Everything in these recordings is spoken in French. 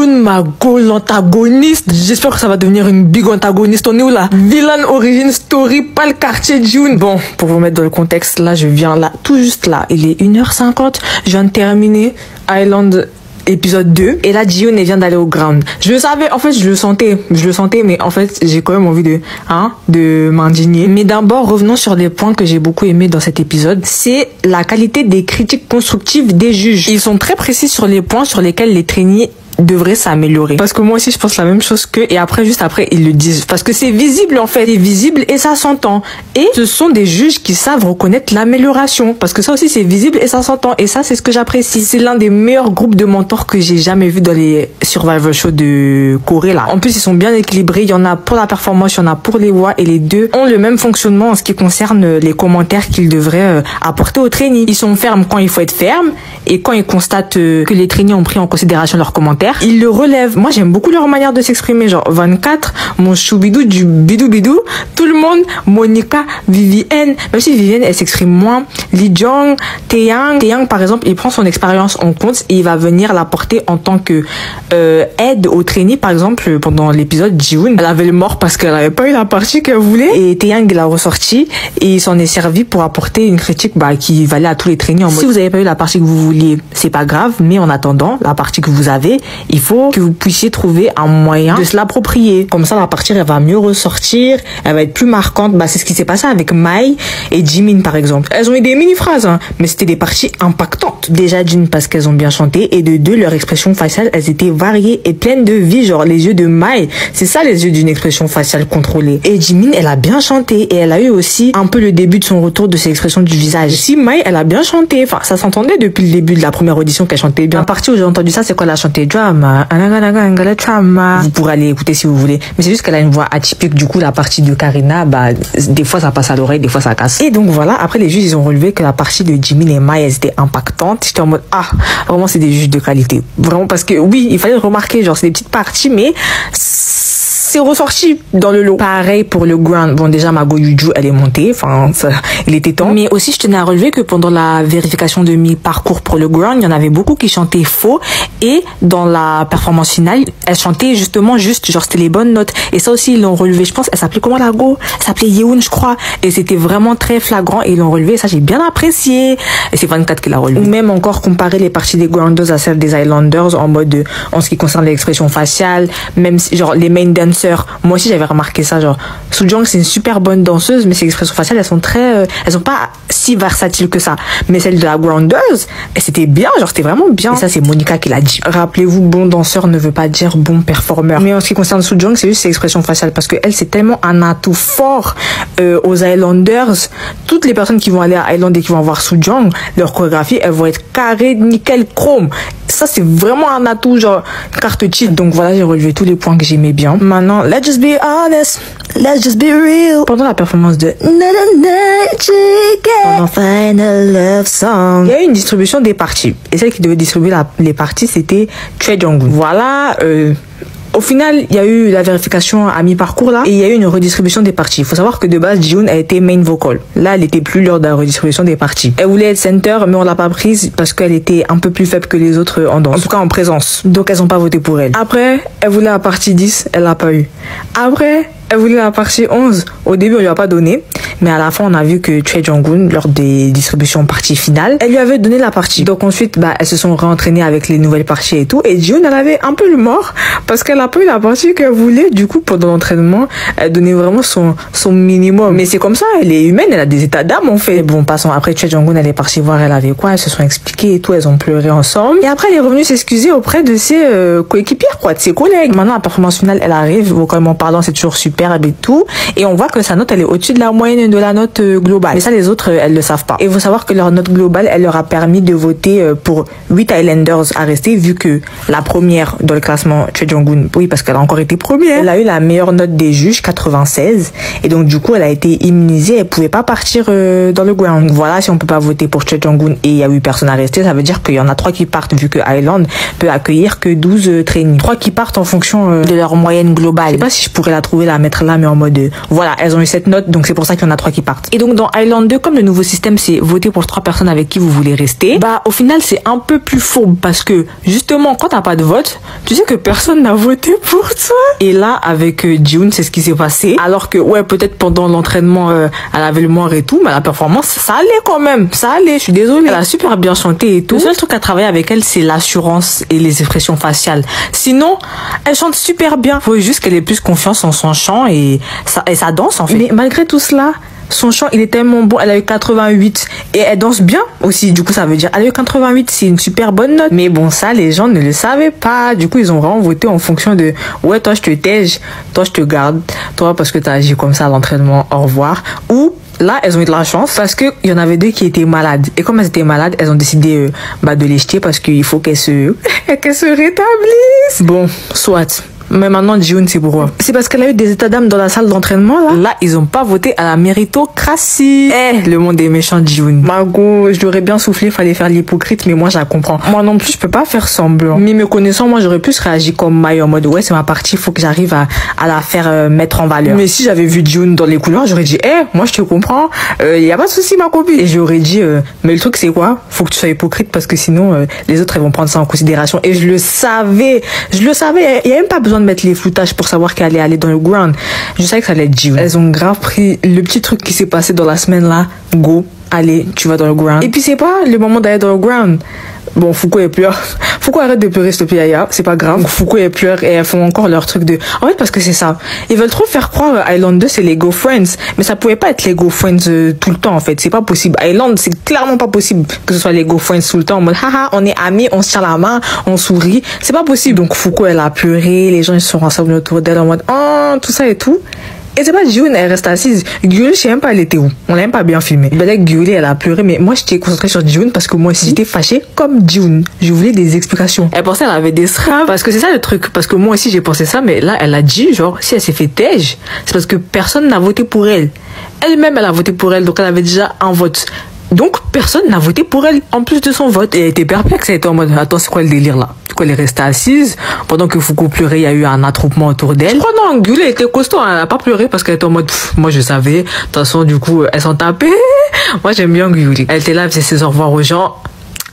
June Mago, l'antagoniste. J'espère que ça va devenir une big antagoniste. On est où là? Villain origin story, pas le quartier June. Bon, pour vous mettre dans le contexte, là, je viens là, tout juste là. Il est 1h50. Je viens de terminer Island épisode 2 et là June vient d'aller au ground. Je le savais, en fait je le sentais, mais en fait j'ai quand même envie de m'indigner. Mais d'abord revenons sur les points que j'ai beaucoup aimé dans cet épisode, c'est la qualité des critiques constructives des juges. Ils sont très précis sur les points sur lesquels les trainees devrait s'améliorer. Parce que moi aussi je pense la même chose qu'eux et après juste après ils le disent. Parce que c'est visible en fait. C'est visible et ça s'entend. Et ce sont des juges qui savent reconnaître l'amélioration. Parce que ça aussi c'est visible et ça s'entend. Et ça c'est ce que j'apprécie. C'est l'un des meilleurs groupes de mentors que j'ai jamais vu dans les Survivor Show de Corée là. En plus ils sont bien équilibrés. Il y en a pour la performance, il y en a pour les voix et les deux ont le même fonctionnement en ce qui concerne les commentaires qu'ils devraient apporter aux trainees. Ils sont fermes quand il faut être ferme et quand ils constatent que les trainees ont pris en considération leurs commentaires, ils le relèvent. Moi, j'aime beaucoup leur manière de s'exprimer. Genre, 24, mon choubidou du bidou-bidou, tout le monde, Monica, Vivienne, même si Vivienne, elle s'exprime moins, Lee Jong, Taeyang, par exemple, il prend son expérience en compte et il va venir l'apporter en tant que aide au trainee. Par exemple, pendant l'épisode, Jiwoon, elle avait le mort parce qu'elle n'avait pas eu la partie qu'elle voulait et Taeyang l'a ressorti et il s'en est servi pour apporter une critique qui valait à tous les trainees en mode, si vous n'avez pas eu la partie que vous vouliez, c'est pas grave, mais en attendant, la partie que vous avez, il faut que vous puissiez trouver un moyen de se l'approprier. Comme ça, la partie, elle va mieux ressortir, elle va être plus marquante. C'est ce qui s'est passé avec Mai et Jimin, par exemple. Elles ont eu des mini-phrases, mais c'était des parties impactantes. Déjà, d'une, parce qu'elles ont bien chanté, et de deux, leurs expressions faciales, elles étaient variées et pleines de vie. Genre, les yeux de Mai, c'est ça les yeux d'une expression faciale contrôlée. Et Jimin, elle a bien chanté, et elle a eu aussi un peu le début de son retour de ses expressions du visage. Si Mai, elle a bien chanté, enfin, ça s'entendait depuis le début de la première audition qu'elle chantait bien. La partie où j'ai entendu ça, c'est quand elle a chanté Drama. Vous pourrez aller écouter si vous voulez. Mais c'est juste qu'elle a une voix atypique. Du coup, la partie de Karina, des fois ça passe à l'oreille, des fois ça casse. Et donc voilà, après les juges, ils ont relevé que la partie de Jimin et Mai, elles étaient impactantes. J'étais en mode, vraiment c'est des juges de qualité. Vraiment, parce que oui, il fallait le remarquer, genre c'est des petites parties, mais c'est ressorti dans le lot. Pareil pour le ground. Bon, déjà, Mago Yuju, elle est montée. Enfin, il était temps. Mais aussi, je tenais à relever que pendant la vérification de mi-parcours pour le ground, il y en avait beaucoup qui chantaient faux. Et dans la performance finale, elle chantait justement juste, genre, c'était les bonnes notes. Et ça aussi, ils l'ont relevé. Je pense, elle s'appelait comment, la go? Elle s'appelait Yeon, je crois. Et c'était vraiment très flagrant. Et ils l'ont relevé. Et ça, j'ai bien apprécié. Et c'est 24 qui l'a relevé. Ou même encore comparer les parties des grounders à celles des Islanders en mode, en ce qui concerne l'expression faciale, même si, genre, les main dancers. Moi aussi j'avais remarqué ça, genre Soo-jung c'est une super bonne danseuse mais ses expressions faciales elles sont pas si versatiles que ça, mais celle de la Grounders c'était bien, genre c'était vraiment bien. Et ça c'est Monica qui l'a dit. Rappelez-vous, bon danseur ne veut pas dire bon performeur. Mais en ce qui concerne Soo-jung, c'est juste ses expressions faciales parce que elle c'est tellement un atout fort aux Islanders. Toutes les personnes qui vont aller à Island et qui vont voir Soo-jung, leur chorégraphie elles vont être carrées, nickel, chrome. Ça c'est vraiment un atout, genre carte cheat. Donc voilà, j'ai relevé tous les points que j'aimais bien. Maintenant, let's just be honest, let's just be real. Pendant la performance de pendant Final Love Song, il y a eu une distribution des parties. Et celle qui devait distribuer les parties, c'était Choi Jong-un. Voilà, au final, il y a eu la vérification à mi-parcours là et il y a eu une redistribution des parties. Il faut savoir que de base, Jiwoon a été main vocal. Là, elle était plus lors de la redistribution des parties. Elle voulait être center, mais on l'a pas prise parce qu'elle était un peu plus faible que les autres en danse. En tout cas, en présence. Donc, elles ont pas voté pour elle. Après, elle voulait la partie 10, elle l'a pas eu. Après, elle voulait la partie 11. Au début, on lui a pas donné. Mais à la fin, on a vu que Choi Jong-un, lors des distributions parties finales, elle lui avait donné la partie. Donc ensuite, elles se sont réentraînées avec les nouvelles parties et tout. Et Jiwoon, elle avait un peu le mort parce qu'elle a pas eu la partie qu'elle voulait. Du coup, pendant l'entraînement, elle donnait vraiment son minimum. Mais c'est comme ça, elle est humaine, elle a des états d'âme en fait. Et bon, passons. Après, Choi Jong-un, elle est partie voir elle avait quoi. Elles se sont expliquées et tout. Elles ont pleuré ensemble. Et après, elle est revenue s'excuser auprès de ses coéquipières, quoi, de ses collègues. Maintenant, la performance finale, elle arrive. Vocalement parlant, c'est toujours superbe et tout. Et on voit que sa note, elle est au-dessus de la moyenne de la note globale. Mais ça, les autres, elles le savent pas. Et il faut savoir que leur note globale, elle leur a permis de voter pour 8 Islanders à rester, vu que la première dans le classement, Choi Jong-un, oui, parce qu'elle a encore été première, elle a eu la meilleure note des juges, 96. Et donc, du coup, elle a été immunisée. Elle pouvait pas partir dans le ground. Voilà, si on peut pas voter pour Choi Jong-un et il y a 8 personnes à rester, ça veut dire qu'il y en a 3 qui partent, vu que Island peut accueillir que 12 trainees. 3 qui partent en fonction de leur moyenne globale. Je sais pas si je pourrais la trouver, la mettre là, mais en mode, voilà, elles ont eu cette note, donc c'est pour ça qu'il y en a a 3 qui partent. Et donc dans Island 2, comme le nouveau système c'est voter pour 3 personnes avec qui vous voulez rester, bah au final c'est un peu plus fourbe parce que justement quand t'as pas de vote, tu sais que personne n'a voté pour toi. Et là avec Jiwoon c'est ce qui s'est passé. Alors que ouais peut-être pendant l'entraînement elle avait le mort et tout, mais la performance ça allait quand même, ça allait. Je suis désolée, elle a super bien chanté et tout. Le seul truc à travailler avec elle c'est l'assurance et les expressions faciales. Sinon elle chante super bien. Faut juste qu'elle ait plus confiance en son chant et sa danse en fait. Mais malgré tout cela, son chant il est tellement bon. Elle a eu 88 et elle danse bien aussi. Du coup ça veut dire elle a eu 88, c'est une super bonne note. Mais bon ça les gens ne le savaient pas. Du coup ils ont vraiment voté en fonction de ouais toi je te tège, toi je te garde, toi parce que t'as agi comme ça à l'entraînement, au revoir. Ou là, elles ont eu de la chance parce que il y en avait 2 qui étaient malades. Et comme elles étaient malades, elles ont décidé de les jeter parce qu'il faut qu'elles se rétablissent. Bon, soit. Mais maintenant, Jiwoon, c'est pourquoi? C'est parce qu'elle a eu des états d'âme dans la salle d'entraînement, là. Là, ils ont pas voté à la méritocratie. Le monde est méchant, Jiwoon. Margot, je l'aurais bien soufflé, fallait faire l'hypocrite, mais moi, je la comprends. Moi non plus, je peux pas faire semblant. Mais me connaissant, moi, j'aurais plus réagi comme Mai en mode, ouais, c'est ma partie, faut que j'arrive à la faire mettre en valeur. Mais si j'avais vu Jiwoon dans les couloirs, j'aurais dit, moi, je te comprends, y a pas de souci, ma copine. Et j'aurais dit, mais le truc, c'est quoi? Faut que tu sois hypocrite parce que sinon, les autres, elles vont prendre ça en considération. Et je le savais, il y a même pas besoin de mettre les floutages pour savoir qu'elle allait aller dans le ground. Je savais que ça allait être Jiwoon. Elles ont grave pris le petit truc qui s'est passé dans la semaine là. Go, allez, tu vas dans le ground. Et puis c'est pas le moment d'aller dans le ground. Bon, Foucault elle pleure. Foucault arrête de pleurer s'il te plaît, Aya. C'est pas grave. Foucault elle pleure et elles font encore leur truc de... En fait, parce que c'est ça. Ils veulent trop faire croire Island 2 c'est les Go Friends. Mais ça pouvait pas être les Go Friends tout le temps en fait. C'est pas possible. Island c'est clairement pas possible que ce soit les Go Friends tout le temps en mode haha, on est amis, on se tient la main, on sourit. C'est pas possible. Donc Foucault elle a pleuré. Les gens ils sont ensemble autour d'elle en mode oh, tout ça et tout. Et c'est pas Jiwoon, elle reste assise. Gyuli, je sais même pas elle était où. On l'a même pas bien filmé. Ben Gyuli, elle a pleuré, mais moi j'étais concentrée sur Jiwoon parce que moi aussi j'étais fâchée comme Jiwoon. Je voulais des explications. Elle pensait qu'elle avait des straps. Parce que c'est ça le truc. Parce que moi aussi j'ai pensé ça, mais là elle a dit genre si elle s'est fait tège, c'est parce que personne n'a voté pour elle. Elle-même elle a voté pour elle, donc elle avait déjà un vote. Donc personne n'a voté pour elle en plus de son vote. Et elle était perplexe, elle était en mode attends c'est quoi le délire là? Du coup elle est restée assise pendant que Foucault pleurait, il y a eu un attroupement autour d'elle. Je crois non, Gyuli était costaud, elle a pas pleuré parce qu'elle était en mode moi je savais. De toute façon du coup elle s'en tapait. Moi j'aime bien Gyuli. Elle était là, elle faisait ses au revoir aux gens.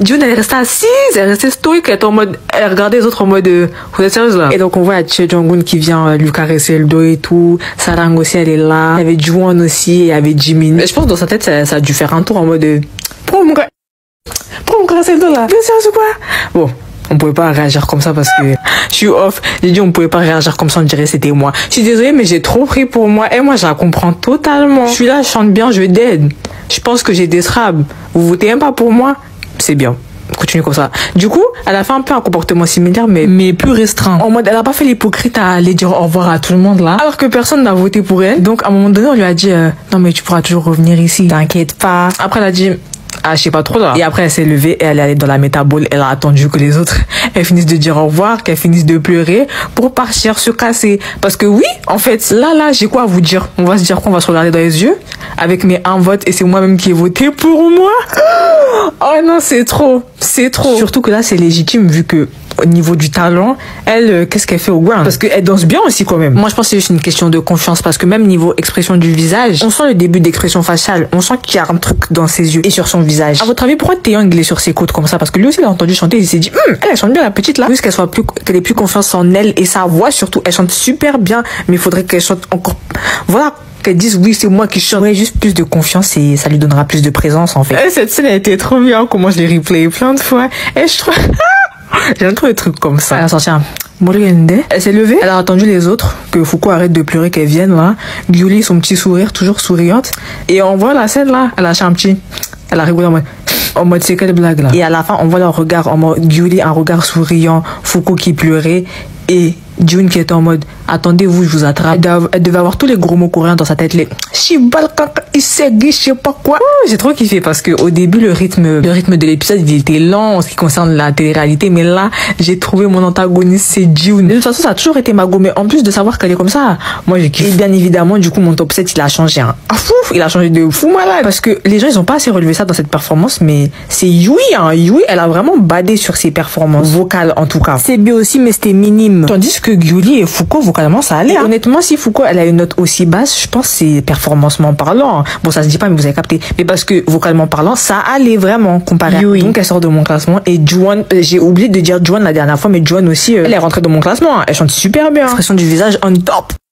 Jiwoon elle est restée assise, elle est restée stoïque, elle était en mode, elle regardait les autres en mode vous êtes sérieuse là? Et donc on voit Choi Jong-un qui vient lui caresser le dos et tout. Sarang aussi elle est là. Il y avait Jiwoon aussi, il y avait Jimin. Mais je pense que dans sa tête ça a dû faire un tour en mode pourquoi me caresser le dos là? C'est sérieux quoi? Bon, on pouvait pas réagir comme ça parce que je suis off. J'ai dit on pouvait pas réagir comme ça, on dirait c'était moi. Je suis désolée mais j'ai trop pris pour moi. Et moi je la comprends totalement. Je suis là, je chante bien, je dead. Je pense que j'ai des straps. Vous votez même pas pour moi? C'est bien. Continue comme ça. Du coup, elle a fait un peu un comportement similaire, mais plus restreint. En mode, elle a pas fait l'hypocrite à aller dire au revoir à tout le monde là. Alors que personne n'a voté pour elle. Donc, à un moment donné, on lui a dit, non mais tu pourras toujours revenir ici. T'inquiète pas. Après, elle a dit, ah, je sais pas trop là. Et après, elle s'est levée et elle est allée dans la métabole. Elle a attendu que les autres, elles finissent de dire au revoir, qu'elles finissent de pleurer pour partir se casser. Parce que oui, en fait, là, j'ai quoi à vous dire? On va se dire qu'on va se regarder dans les yeux avec mes un vote et c'est moi-même qui ai voté pour moi. Oh non, c'est trop. C'est trop. Surtout que là, c'est légitime vu que au niveau du talent, elle, qu'est-ce qu'elle fait au ground? Parce qu'elle danse bien aussi quand même. Moi, je pense que c'est juste une question de confiance parce que même niveau expression du visage, on sent le début d'expression faciale. On sent qu'il y a un truc dans ses yeux et sur son visage. À votre avis, pourquoi Taeyong il est sur ses côtes comme ça? Parce que lui aussi, il a entendu chanter, il s'est dit, elle chante bien la petite là. Juste qu'elle ait plus confiance en elle et sa voix surtout, elle chante super bien, mais il faudrait qu'elle chante encore, voilà. Qu'elle dise oui c'est moi qui chante, ouais, juste plus de confiance et ça lui donnera plus de présence en fait. Et cette scène a été trop bien, comment je l'ai replayé plein de fois et je trouve j'aime trop les trucs comme ça. Elle a sorti un Morende. Elle s'est levée, elle a attendu les autres que Foucault arrête de pleurer, qu'elle vienne là. Gyuli son petit sourire toujours souriante et on voit la scène là, elle a lâché un petit, elle a rigolé en mode c'est quelle blague là. Et à la fin on voit leur regard en mode Gyuli un regard souriant, Foucault qui pleurait et Jiwoon qui était en mode attendez-vous je vous attrape. Elle devait avoir tous les gros mots coréens dans sa tête, les shibalkaka isegi je sais pas quoi. J'ai trop kiffé parce que au début le rythme de l'épisode il était lent en ce qui concerne la télé-réalité, mais là j'ai trouvé mon antagoniste c'est Jiwoon. De toute façon ça a toujours été Margot, mais en plus de savoir qu'elle est comme ça, moi j'ai kiffé. Et bien évidemment du coup mon top 7 il a changé il a changé de fou malade parce que les gens ils ont pas assez relevé ça dans cette performance, mais c'est Yui Yui elle a vraiment badé sur ses performances vocales en tout cas. C'est bien aussi mais c'était minime, tandis que Gyuli et Foucault vocalement vocalement, ça allait. Honnêtement, si Foucault, elle a une note aussi basse, je pense que c'est performancement parlant. Bon, ça se dit pas, mais vous avez capté. Mais parce que vocalement parlant, ça allait vraiment comparé à... Donc, elle sort de mon classement. Et Juan, j'ai oublié de dire Juan la dernière fois, mais Juan aussi, elle est rentrée dans mon classement. Elle chante super bien. Expression du visage on top.